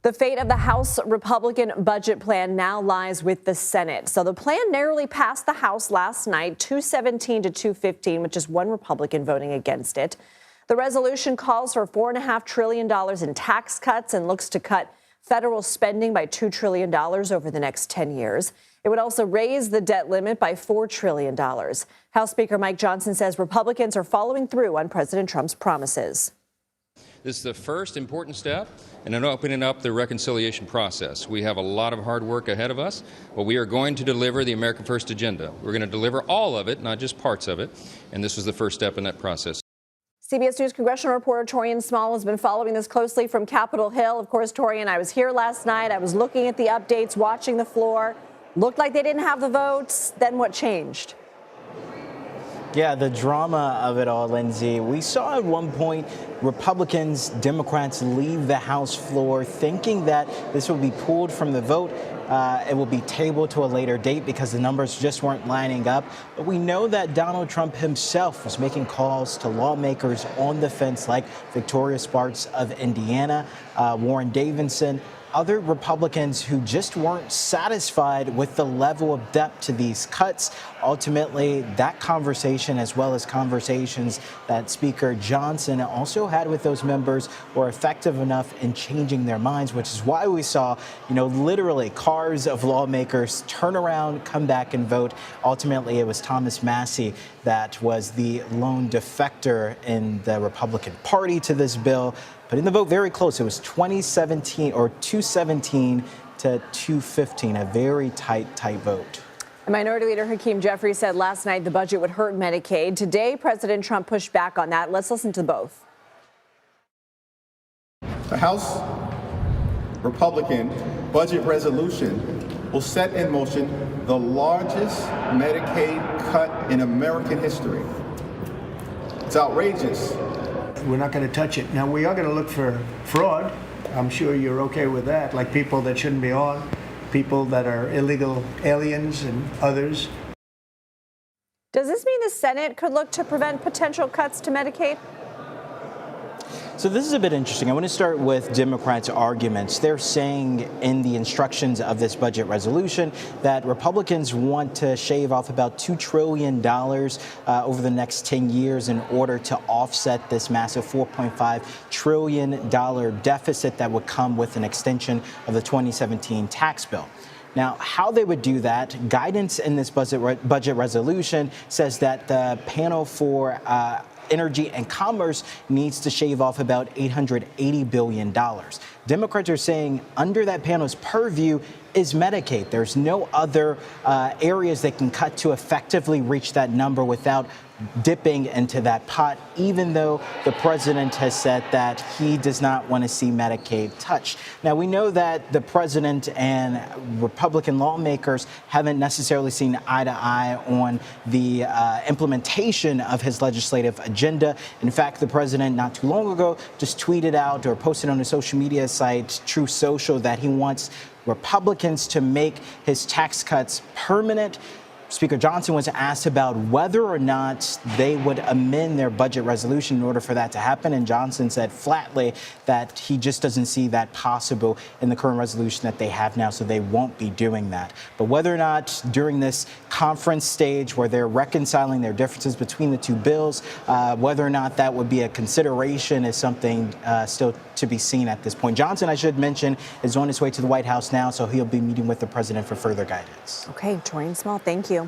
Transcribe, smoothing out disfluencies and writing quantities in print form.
The fate of the House Republican budget plan now lies with the Senate. So the plan narrowly passed the House last night, 217 to 215, with just one Republican voting against it. The resolution calls for $4.5 trillion in tax cuts and looks to cut federal spending by $2 trillion over the next 10 years. It would also raise the debt limit by $4 trillion. House Speaker Mike Johnson says Republicans are following through on President Trump's promises. This is the first important step in opening up the reconciliation process. We have a lot of hard work ahead of us, but we are going to deliver the America First agenda. We're going to deliver all of it, not just parts of it, and this was the first step in that process. CBS News congressional reporter Taurean Small has been following this closely from Capitol Hill. Of course, Taurean, I was here last night. I was looking at the updates, watching the floor. Looked like they didn't have the votes. Then what changed? Yeah, the drama of it all, Lindsay. We saw at one point Republicans, Democrats leave the House floor thinking that this will be pulled from the vote. It will be tabled to a later date because the numbers just weren't lining up. But we know that Donald Trump himself was making calls to lawmakers on the fence, like Victoria Sparks of Indiana, Warren Davidson, other Republicans who just weren't satisfied with the level of depth to these cuts. Ultimately, that conversation, as well as conversations that Speaker Johnson also had with those members, were effective enough in changing their minds, which is why we saw, literally cars of lawmakers turn around, come back and vote. Ultimately, it was Thomas Massie that was the lone defector in the Republican Party to this bill. But in the vote, very close. It was 217 to 215, a very tight vote. Minority Leader Hakeem Jeffries said last night the budget would hurt Medicaid. Today, President Trump pushed back on that. Let's listen to both. The House Republican budget resolution will set in motion the largest Medicaid cut in American history. It's outrageous. We're not going to touch it. Now, we are going to look for fraud. I'm sure you're okay with that, like people that shouldn't be on, people that are illegal aliens and others. Does this mean the Senate could look to prevent potential cuts to Medicaid? So this is a bit interesting. I want to start with Democrats' arguments. They're saying in the instructions of this budget resolution that Republicans want to shave off about $2 trillion over the next 10 years in order to offset this massive $4.5 trillion deficit that would come with an extension of the 2017 tax bill. Now, how they would do that, guidance in this budget resolution says that the panel for Energy and Commerce needs to shave off about $880 billion. Democrats are saying under that panel's purview is Medicaid. There's no other areas they can cut to effectively reach that number without dipping into that pot, even though the president has said that he does not want to see Medicaid touched. Now, we know that the president and Republican lawmakers haven't necessarily seen eye to eye on the implementation of his legislative agenda. In fact, the president not too long ago just tweeted out or posted on his social media site, Truth Social, that he wants Republicans to make his tax cuts permanent. Speaker Johnson was asked about whether or not they would amend their budget resolution in order for that to happen. And Johnson said flatly that he just doesn't see that possible in the current resolution that they have now, so they won't be doing that. But whether or not during this conference stage where they're reconciling their differences between the two bills, whether or not that would be a consideration is something still to be seen at this point. Johnson, I should mention, is on his way to the White House now, so he'll be meeting with the president for further guidance. Okay, Taurean Small, thank you.